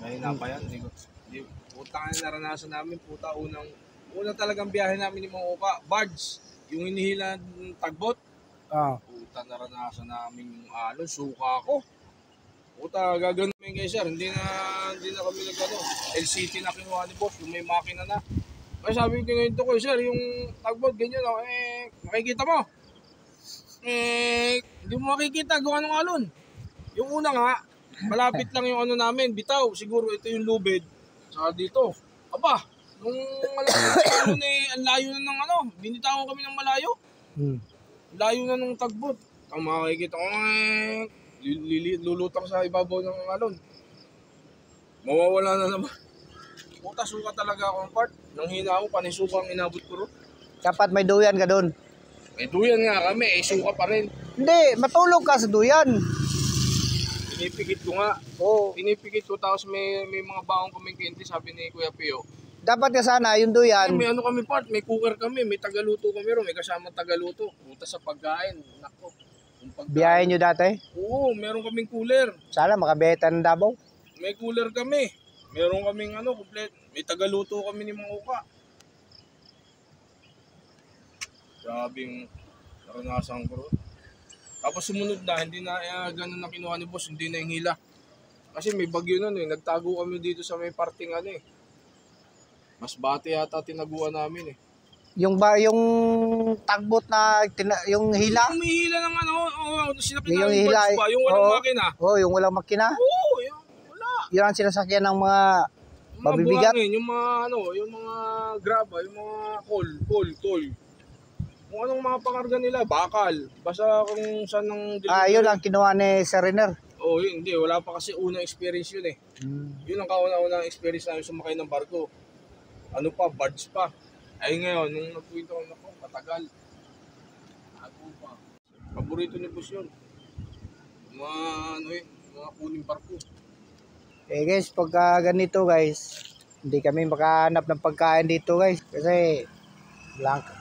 Mahina pa yan. Puta nga naranasan namin, puta, una talagang biyahe namin ni mga uka, barge, yung hinihila ng tagbot. Puta, naranasan namin yung alon, suka ko. Puta, gagawin namin kayo sir, hindi na kami nagano. LCT na kinuha ni boss, yung may makina na. Kaya sabi ko ngayon to ko, sir, yung tagbot, ganyan o, makikita mo. Hindi mo makikita, gawa ng alon. Yung una nga, malapit lang yung ano namin, bitaw, siguro ito yung lubid. Saka dito, aba, nung malapit sa alon ang layo na ng ano, binitawan kami ng malayo. Layo na ng tagbot. Ang makikita ko, lulutang sa ibabaw ng alon. Mawawala na naman. Puta, suka talaga ako ang part. Nang hina ako, panisuka ang inabot ko ro. Dapat may duyan ka doon. May duyan nga kami, suka pa rin. Hindi, matulog ka sa duyan. Pinipikit ko nga. Oo. Pinipikit ko, tapos may mga baong kaming candy, sabi ni Kuya Pio. Dapat ka sana, yung duyan. May ano kami part, may cooker kami, may tagaluto kami ro, may kasamang tagaluto. Puta sa pagkain, nako. Biyahe nyo dati? Oo, meron kaming cooler. Sana makabeta ng Davao. May cooler kami. Meron kaming ano, complete. May tagaluto kami ni mga uka. Grabing naranasan ko ro. Tapos sumunod na, hindi na ganun na kinuha ni boss, hindi na yung hila. Kasi may bagyo nun nagtago kami dito sa may parting ano Mas bati yata tinaguan namin Yung tagbot na, yung hila? Yung may hila ng ano, sinapit yung namin hila, ba? Yung walang makina. Yung walang makina? Oo, wala. Yun ang sinasakyan ng mga mabibigat? Yung mga yung mga graba, yung mga coal. Kung anong mga pangarga nila, bakal. Basta kung saan ng delivery. Yun ang kinuha ni Seriner. Hindi. Wala pa kasi unang experience yun Yun ang kauna-unang experience namin sumakay ng barko. Ano pa, barge pa. Ay ngayon, nung nagpuwito ko, matagal. Ako pa. Paborito ni boss yun. Mga kuning barko. Guys, pagka ganito guys, hindi kami makahanap ng pagkain dito guys. Kasi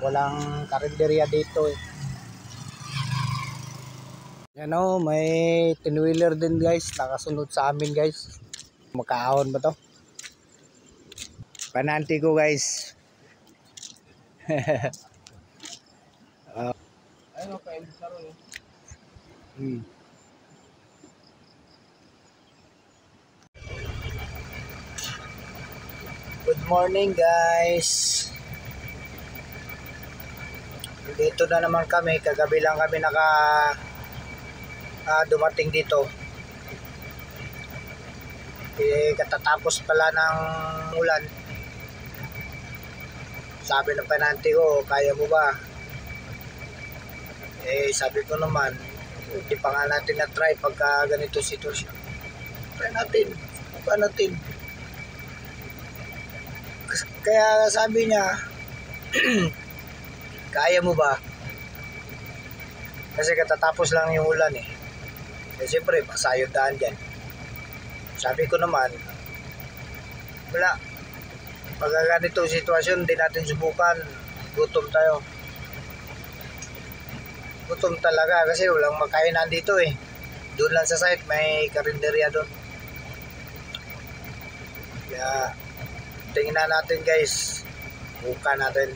walang karinderya dito Yan may tinwheeler din guys, nakasunod sa amin guys. Makaahon ba to? Pananti ko guys. Ayun, kain sa ron Good morning guys. Dito na naman kami, kagabi lang kami dumating dito. Katatapos pala ng ulan. Sabi ng pananti ko, kaya mo ba? Sabi ko naman, hindi pa nga natin na-try pagka ganito sitwasyon. Try natin. Kaya sabi niya, kaya mo ba? Kasi katatapos lang yung ulan siyempre, pasayod daan dyan. Sabi ko naman, wala. Pag ganito sitwasyon, hindi natin subukan. Gutom tayo. Gutom talaga kasi walang makainan dito Doon lang sa site, may karinderya doon. Kaya, tingnan natin guys. Buka natin.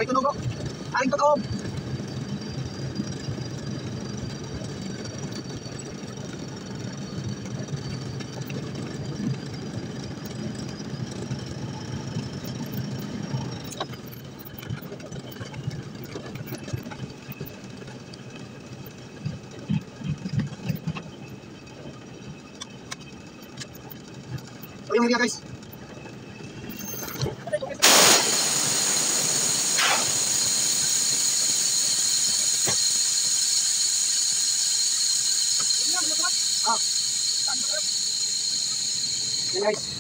Aking tunog. Aking tunog. Ayun nga guys.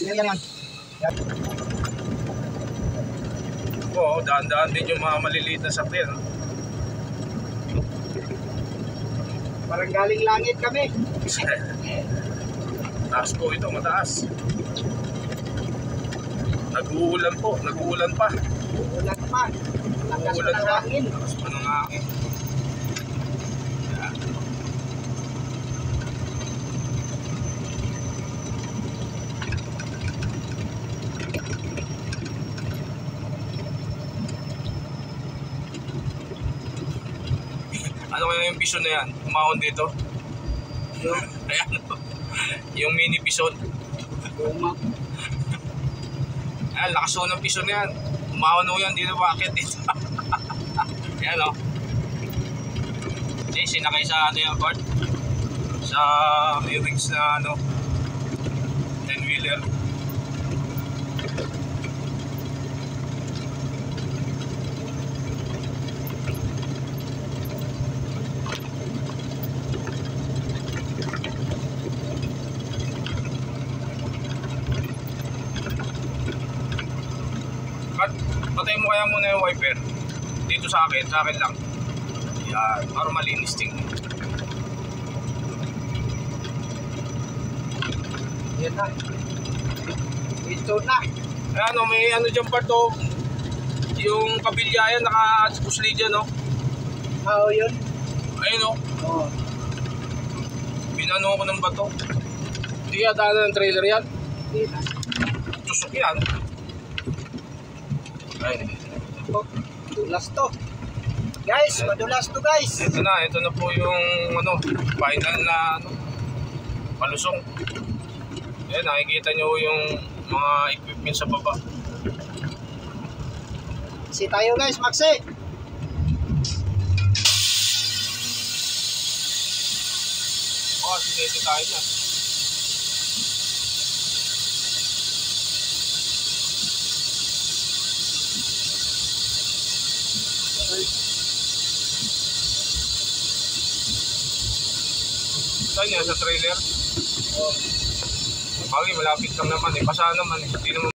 Yan guys, yan. Oo, daan-daan din yung mga maliliit na sakyan. Parang galing langit kami. Taas po ito, mataas. Nag-uulan po, nag-uulan pa. Ulan pa. Lakas pa ng hangin. Lakas pa ng hangin. Ano kaya yung bison na yan? Umahon dito? Ayan. Yung mini bison. Ayan, lakas ho ng bison na yan. Umahon ho yan dito. Bakit dito? Ayan o. Hindi, sinakay sa ano yung board. Sa may wings na ano. 10-wheeler. Patay mo kaya muna yung wiper. Dito sa akin lang. Yan, para malinis tingin. Yan na. Ito na. Ano, may ano dyan part to. Yung kabilyayan, naka-pusli dyan, no? Oo, yun. Ayun, no? Oo. Binano ko ng bato. Hindi yata ng trailer yan. Hindi na. Tusok yan. Ayun. Dulas to. Guys, madulas to guys. Ito na po yung ano, final na ano, palusong. Ayan, nakikita nyo yung mga equipment sa baba. Si tayo guys, Maxi. Sige tayo na. Saan yan? Sa trailer? Bagay, malapit lang naman eh. Basa naman eh. Hindi naman